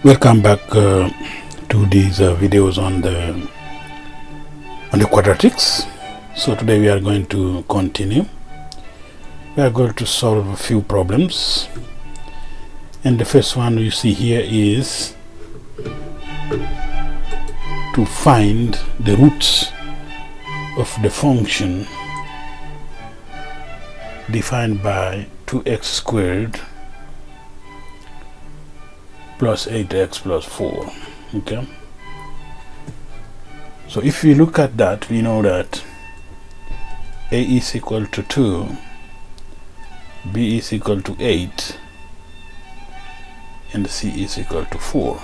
Welcome back to these videos on the quadratics. So today we are going to continue. We are going to solve a few problems, and the first one you see here is to find the roots of the function defined by 2x squared plus 8x plus 4. Okay, so if we look at that, we know that a is equal to 2, b is equal to 8, and c is equal to 4,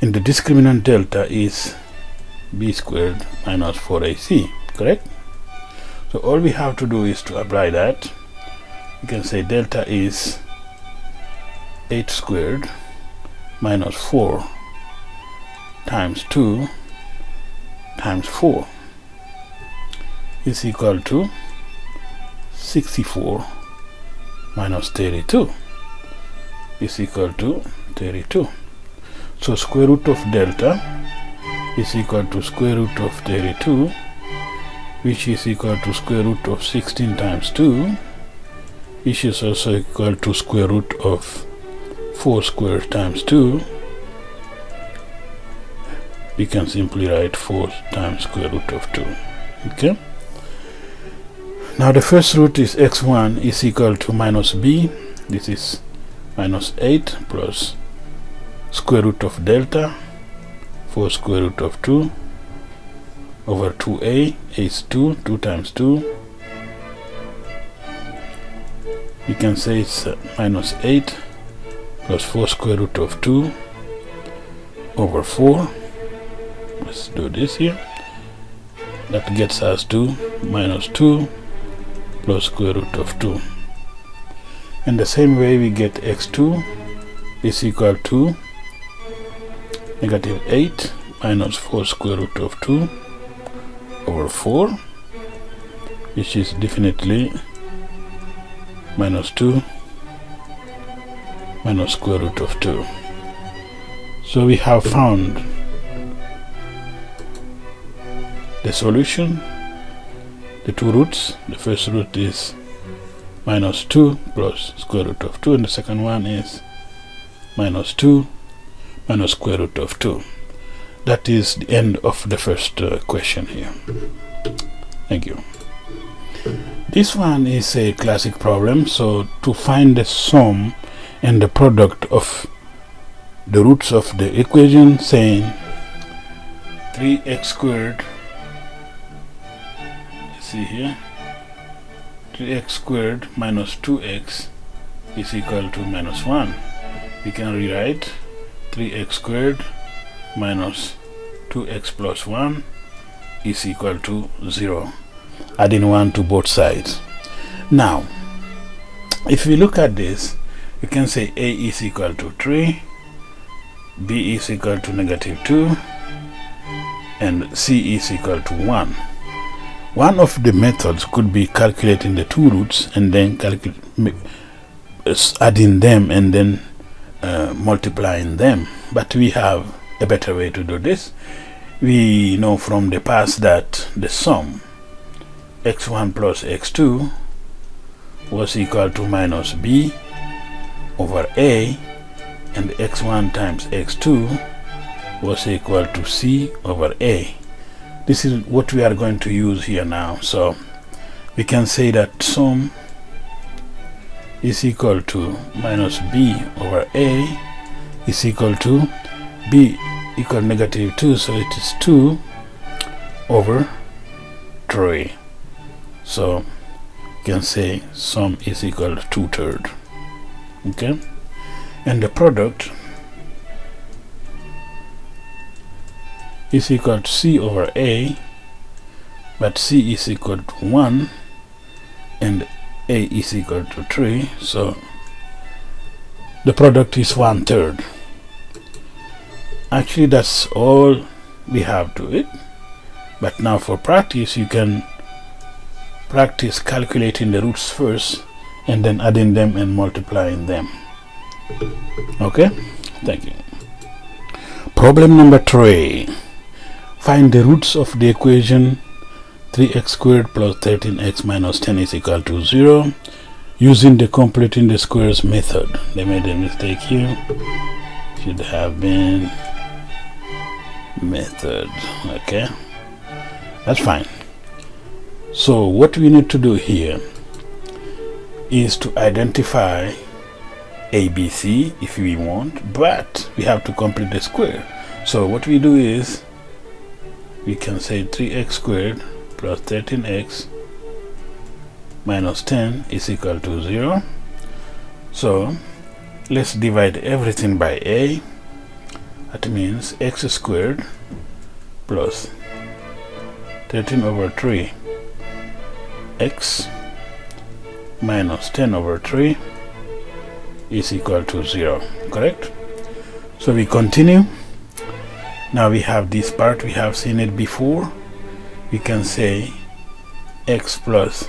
and the discriminant delta is b squared minus 4ac, correct? So all we have to do is to apply that. You can say delta is 8 squared minus 4 times 2 times 4 is equal to 64 minus 32 is equal to 32. So square root of delta is equal to square root of 32, which is equal to square root of 16 times 2, which is also equal to square root of 4 squared times 2. We can simply write 4 times square root of 2. Okay, now the first root is x1 is equal to minus b. This is minus 8 plus square root of delta 4 square root of 2 over 2a is 2 times 2. We can say it's minus 8 plus 4 square root of 2 over 4. Let's do this here. That gets us to minus 2 plus square root of 2. In the same way, we get x2 is equal to negative 8 minus 4 square root of 2 over 4, which is definitely minus 2 minus square root of 2. So we have found the solution, the two roots. The first root is minus 2 plus square root of 2, and the second one is minus 2 minus square root of 2. That is the end of the first question here. Thank you. This one is a classic problem. So to find the sum and the product of the roots of the equation, saying 3x squared, see here, 3x squared minus 2x is equal to minus 1. We can rewrite 3x squared minus 2x plus 1 is equal to 0, adding 1 to both sides. Now if we look at this, we can say a is equal to 3, b is equal to negative 2, and c is equal to 1. One of the methods could be calculating the two roots and then adding them and then multiplying them, but we have a better way to do this. We know from the past that the sum x1 plus x2 was equal to minus b over a, and x1 times x2 was equal to c over a. This is what we are going to use here now. So we can say that sum is equal to minus b over a is equal to b equal negative 2, so it is 2 over 3. So you can say sum is equal to 2/3. Okay, and the product is equal to c over a, but c is equal to 1 and a is equal to 3, so the product is 1/3. Actually, that's all we have to it. But now for practice, you can practice calculating the roots first and then adding them and multiplying them. Okay, Thank you. Problem number 3. Find the roots of the equation 3x squared plus 13x minus 10 is equal to 0 using the completing the squares method. They made a mistake here. Should have been method. Okay, that's fine. So what we need to do here is to identify ABC if we want, but we have to complete the square. So what we do is we can say 3x squared plus 13x minus 10 is equal to 0. So let's divide everything by a. That means x squared plus 13 over 3 x minus 10 over 3 is equal to 0, correct? So we continue. Now we have this part, we have seen it before. We can say x plus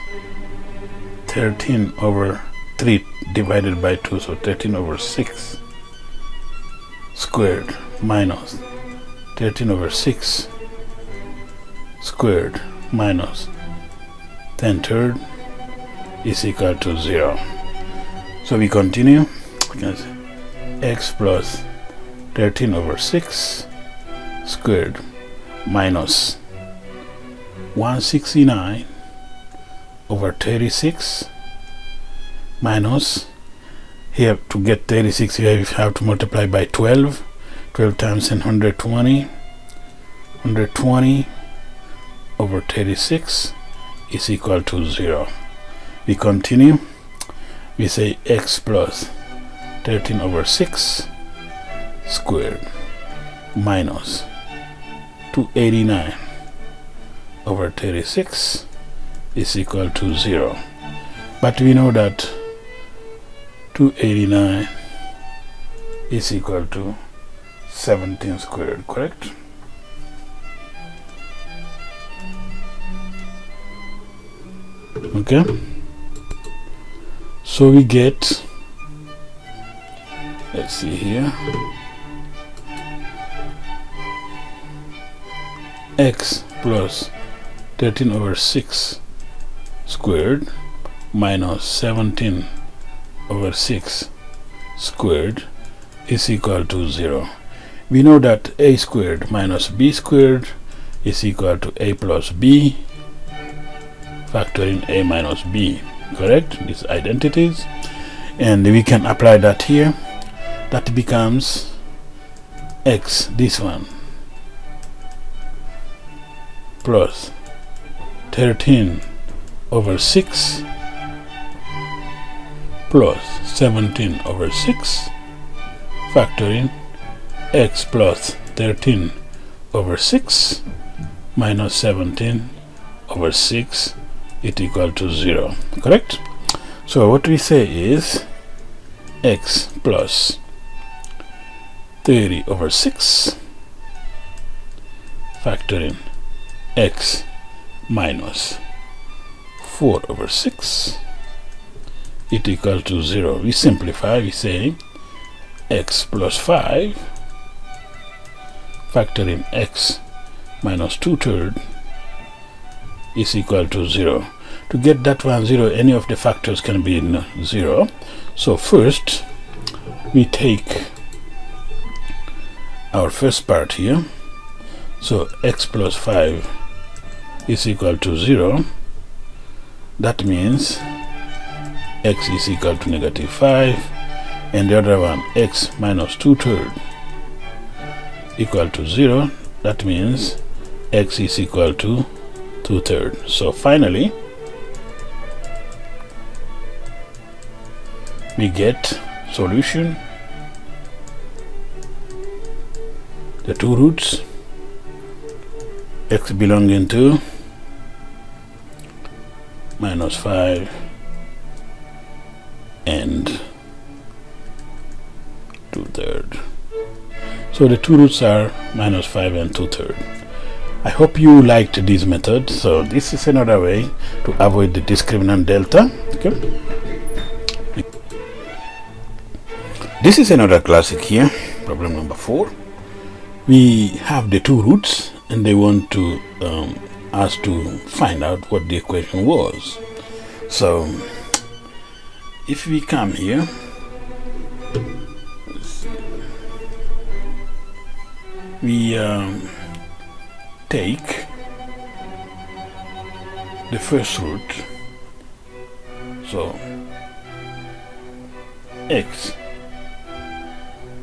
13 over 3 divided by 2, so 13 over 6 squared minus 13 over 6 squared minus 10 third is equal to 0. So we continue. We can say x plus 13 over 6 squared minus 169 over 36 minus, here to get 36 here we have to multiply by 12. 12 times 10, 120. 120 over 36 is equal to 0. We continue. We say x plus 13 over 6 squared minus 289 over 36 is equal to 0. But we know that 289 is equal to 17 squared, correct? Okay, so we get, let's see here, x plus 13 over 6 squared minus 17 over 6 squared is equal to 0. We know that a squared minus b squared is equal to a plus b, factoring a minus b, correct? These identities, and we can apply that here. That becomes x, this one, plus 13 over 6 plus 17 over 6, factoring x plus 13 over 6 minus 17 over 6 is equal to 0, correct? So what we say is x plus 30 over 6 factoring x minus 4 over 6 is equal to 0. We simplify, we say x plus 5 factoring x minus 2/3 is equal to 0. To get that one 0, any of the factors can be 0. So first we take our first part here. So x plus 5 is equal to 0. That means x is equal to -5, and the other one x minus 2/3 equal to 0. That means x is equal to 2/3. So finally we get solution. The two roots, x belonging to -5 and 2/3. So the two roots are -5 and 2/3. I hope you liked this method. So this is another way to avoid the discriminant delta. Okay, this is another classic here. Problem number 4. We have the two roots and they want to us to find out what the equation was. So if we come here, let's see, we take the first root, so x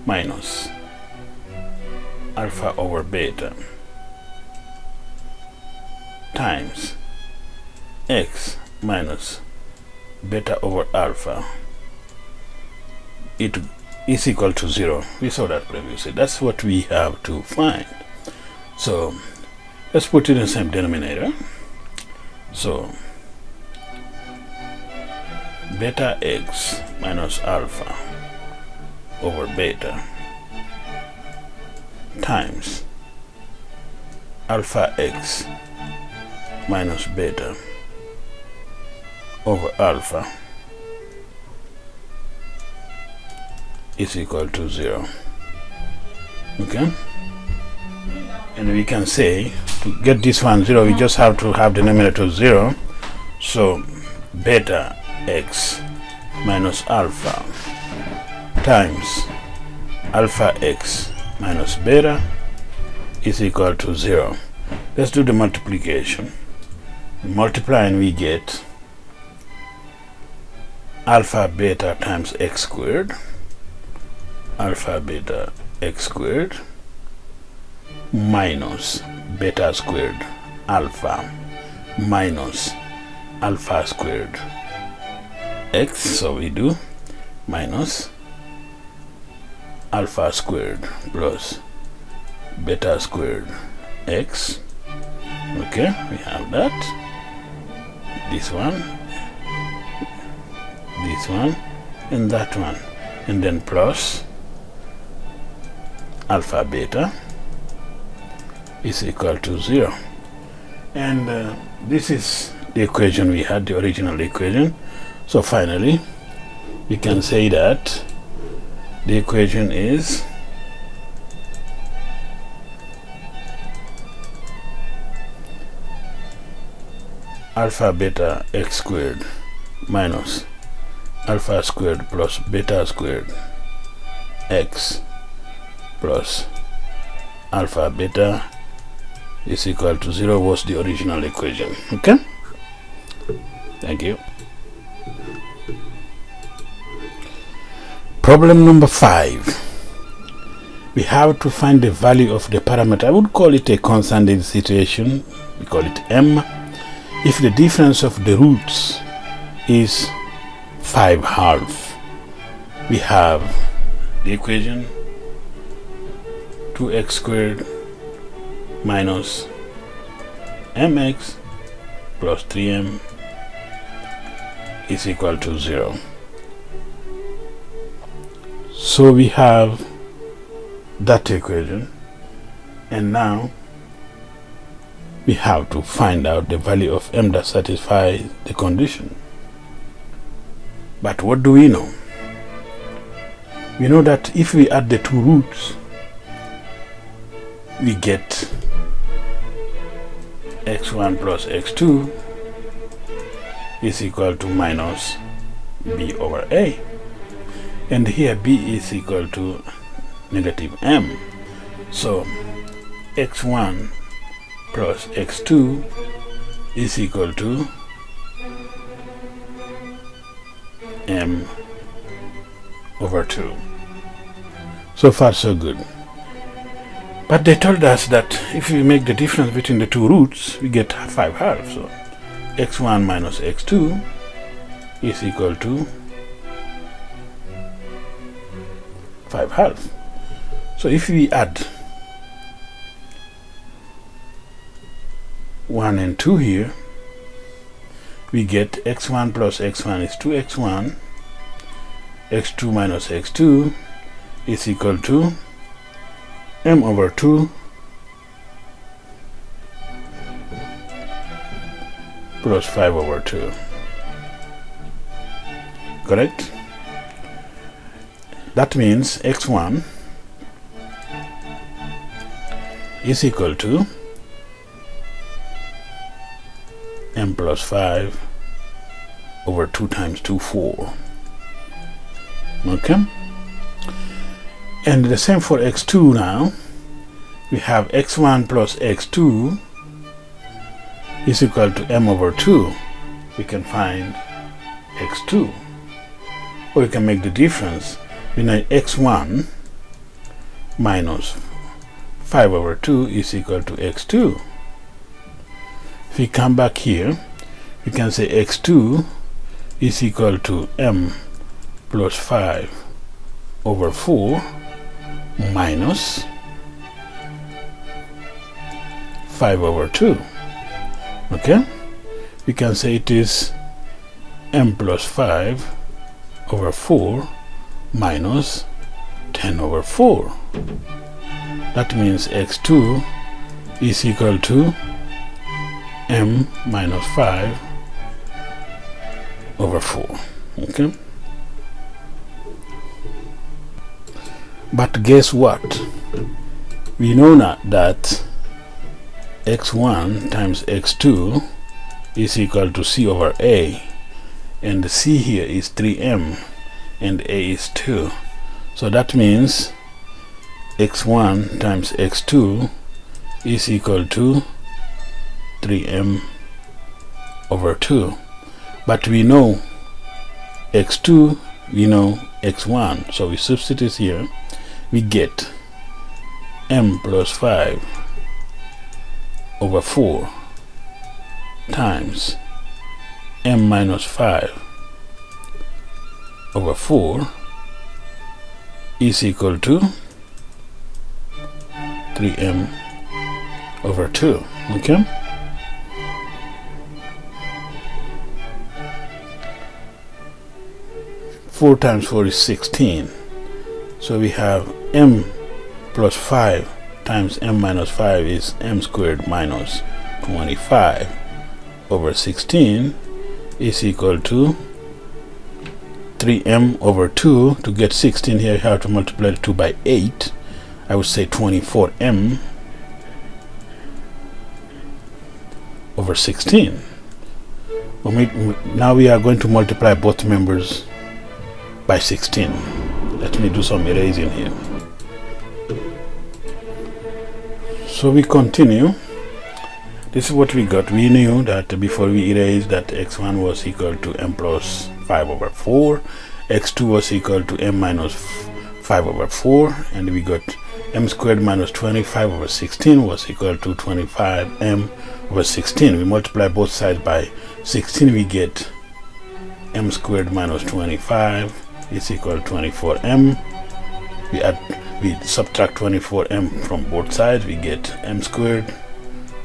minus alpha over beta times x minus beta over alpha, it is equal to 0. We saw that previously. That's what we have to find. So let's put it in the same denominator. So beta x minus alpha over beta times alpha x minus beta over alpha is equal to 0. Okay, and we can say to get this one 0, we just have to have the denominator 0. So beta x minus alpha times alpha x minus beta is equal to 0. Let's do the multiplication. Multiplying, we get alpha beta times x squared, alpha beta x squared minus beta squared alpha minus alpha squared x. So we do minus alpha squared plus beta squared x. Okay, we have that. This one, and that one, and then plus alpha beta is equal to 0. And this is the equation we had, the original equation. So finally we can say that the equation is alpha beta x squared minus alpha squared plus beta squared x plus alpha beta is equal to 0 was the original equation. Okay, thank you. Problem number 5. We have to find the value of the parameter. I would call it a constant in this situation. We call it m. If the difference of the roots is 5/2, we have the equation 2x squared minus mx plus 3m is equal to 0. So we have that equation, and now we have to find out the value of m that satisfies the condition. But what do we know? We know that if we add the two roots, we get x1 plus x2 is equal to minus b over a, and here b is equal to negative m. So x1 plus x2 is equal to m over 2. So far so good. But they told us that if we make the difference between the two roots, we get 5/2. So x1 minus x2 is equal to 5/2. So if we add 1 and 2 here, we get x1 plus x1 is 2x1, x2 minus x2 is equal to m over 2 plus 5 over 2. Correct? That means x1 is equal to m plus 5 over 2 times 2, 4. Okay? And the same for x2 now. We have x1 plus x2 is equal to m over 2. We can find x2. Or we can make the difference. We know x1 minus 5 over 2 is equal to x2. If we come back here, we can say x2 is equal to m plus 5 over 4 minus 5 over 2. Okay? We can say it is m plus 5 over 4 minus 10 over 4. That means x2 is equal to m minus 5 over 4. Okay? But guess what? We know now that x1 times x2 is equal to c over a, and the c here is 3m and a is 2. So that means x1 times x2 is equal to 3m over 2. But we know x2, we know x1, so we substitute here. We get m plus 5 over 4 times m minus 5 over 4 is equal to 3m over 2. Okay? Four times 4 is 16. So we have m plus 5 times m minus 5 is m squared minus 25 over 16 is equal to 3m over 2. To get 16 here, you have to multiply the 2 by 8. I would say 24m over 16. Now we are going to multiply both members by 16. Let me do some erasing here. So we continue. This is what we got. We knew that before we erased that x1 was equal to m plus 5 over 4, x2 was equal to m minus 5 over 4, and we got m squared minus 25 over 16 was equal to 25m over 16. We multiply both sides by 16, we get m squared minus 25 is equal to 24m. We subtract 24m from both sides, we get m squared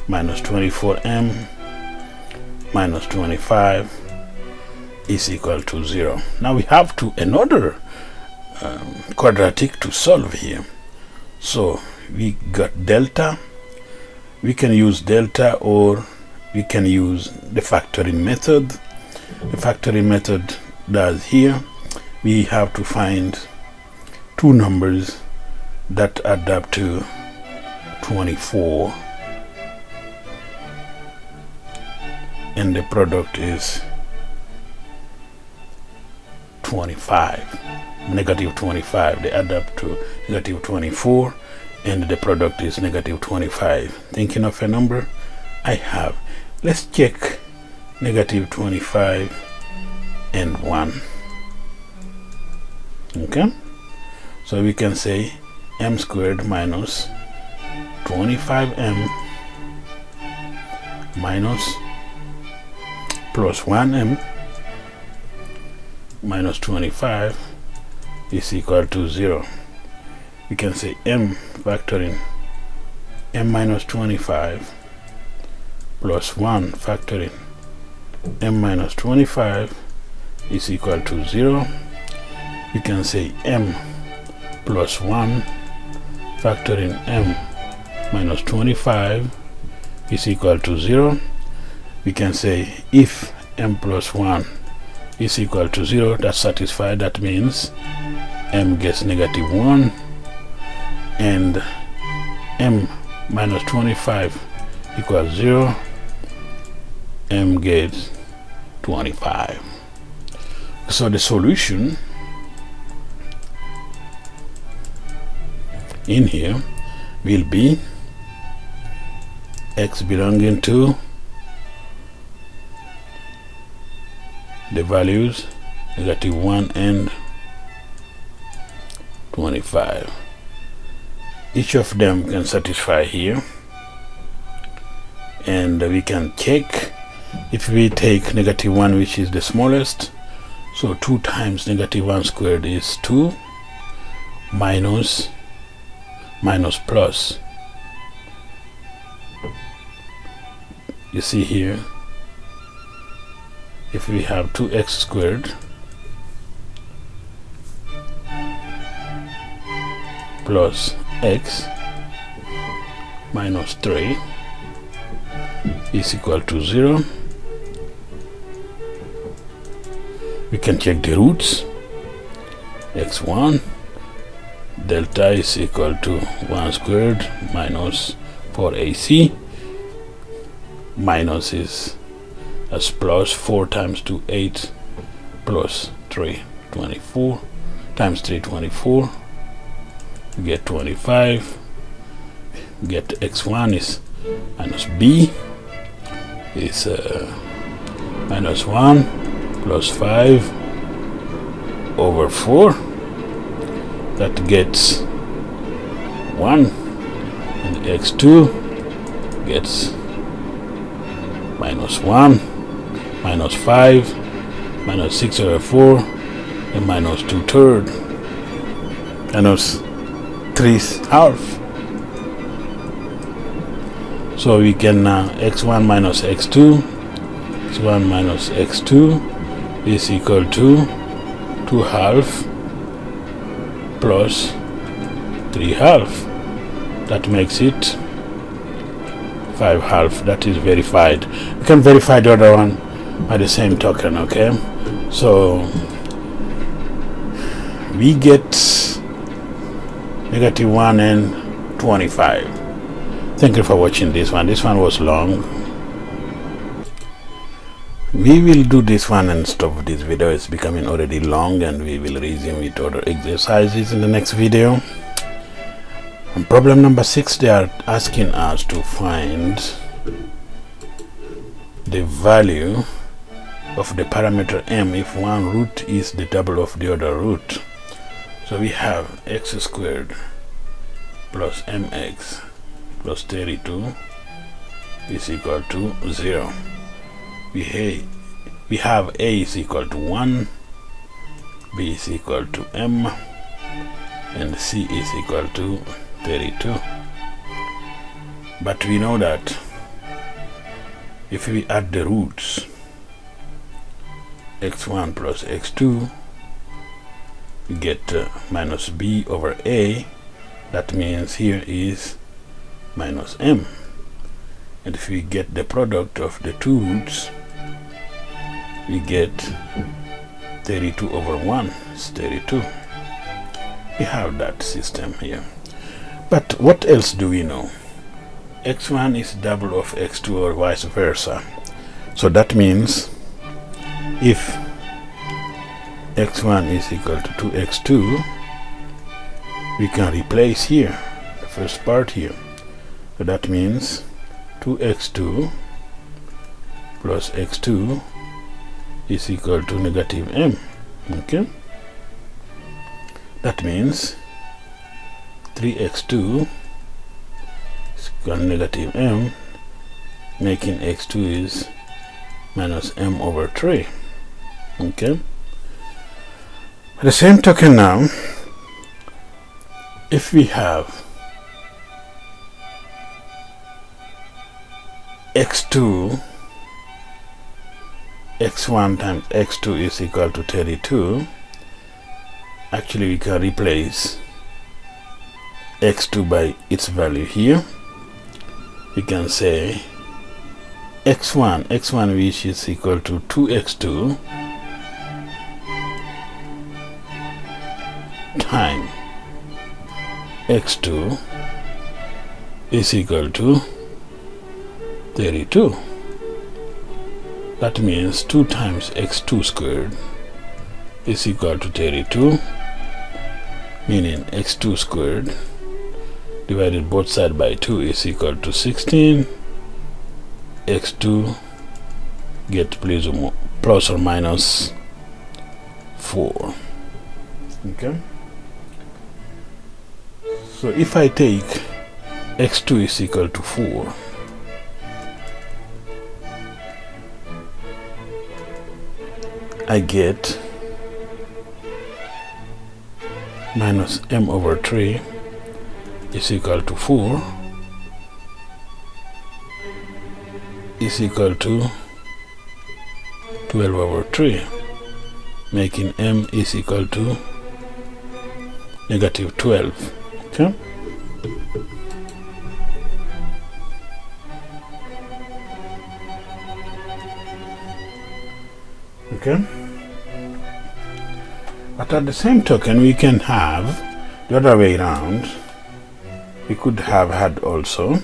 minus 24m minus 25 is equal to 0. Now we have another quadratic to solve here. So we got delta. We can use delta, or we can use the factoring method. The factoring method does here, we have to find two numbers that add up to 24, and the product is 25, negative 25. They add up to negative 24, and the product is negative 25. Thinking of a number I have. Let's check negative 25 and 1. Okay, so we can say m squared minus 25m minus plus 1m minus 25 is equal to 0. We can say m factoring m minus 25 plus 1 factoring m minus 25 is equal to 0. We can say m plus 1 factoring m minus 25 is equal to 0. We can say if m plus 1 is equal to 0, that's satisfied. That means m gets negative 1 and m minus 25 equals 0. M gets 25. So the solution in here will be x belonging to the values -1 and 25. Each of them can satisfy here, and we can check. If we take -1, which is the smallest, so 2 times -1 squared is 2, minus plus. You see here, if we have 2x squared plus x minus 3 is equal to 0. We can check the roots. x1 delta is equal to 1 squared minus 4ac. Minus is as plus. 4 times 2, 8, plus 3, 24, times 3, 24. We get 25. Get x1 is minus b is minus 1 plus 5 over 4. That gets 1, and x2 gets minus 1, minus 5, minus 6 over 4, and minus 2/3, minus 3/2. So we can x1 minus x2, x1 minus x2 is equal to 2/2 plus 3/2. That makes it 5/2. That is verified. We can verify the other one by the same token. Okay, so we get -1 and 25. Thank you for watching this one. This one was long. We will do this one and stop this video. It's becoming already long, and we will resume with other exercises in the next video. And problem number 6, they are asking us to find the value of the parameter m if one root is the double of the other root. So we have x squared plus mx plus 32 is equal to 0. We have a is equal to 1, b is equal to m, and c is equal to 32. But we know that if we add the roots, x1 plus x2, we get minus b over a. That means here is minus m. And if we get the product of the two roots, we get 32 over 1 is 32. We have that system here. But what else do we know? x1 is double of x2 or vice versa. So that means if x1 is equal to 2x2, we can replace here the first part here. So that means 2x2 plus x2 is equal to negative m. Okay, that means 3x2 is equal to negative m, making x2 is minus m over 3. Okay, at the same token now, if we have x1 times x2 is equal to 32, actually we can replace x2 by its value here. We can say x1 which is equal to 2x2 time x2 is equal to 32. That means 2 times x2 squared is equal to 32, meaning x2 squared divided both sides by 2 is equal to 16. x2 get plus or minus 4. Okay, so if I take x2 is equal to 4, I get minus m over 3 is equal to 4 is equal to 12 over 3, making m is equal to negative 12. Okay, okay. But at the same token, we can have the other way around. We could have had also,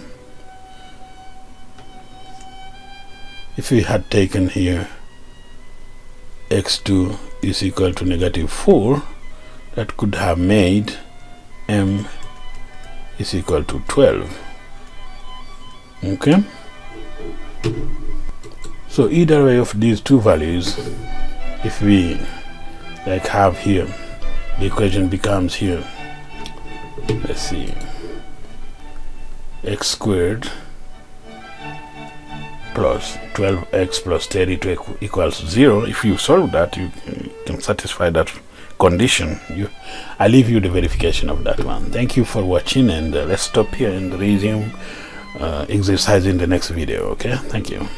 if we had taken here x2 is equal to negative 4, that could have made m is equal to 12. Okay, so either way of these two values, if we like have here, the equation becomes here, let's see, x squared plus 12x plus 32 equals 0. If you solve that, you can satisfy that condition. I leave you the verification of that one. Thank you for watching, and let's stop here and resume exercise in the next video. Okay, thank you.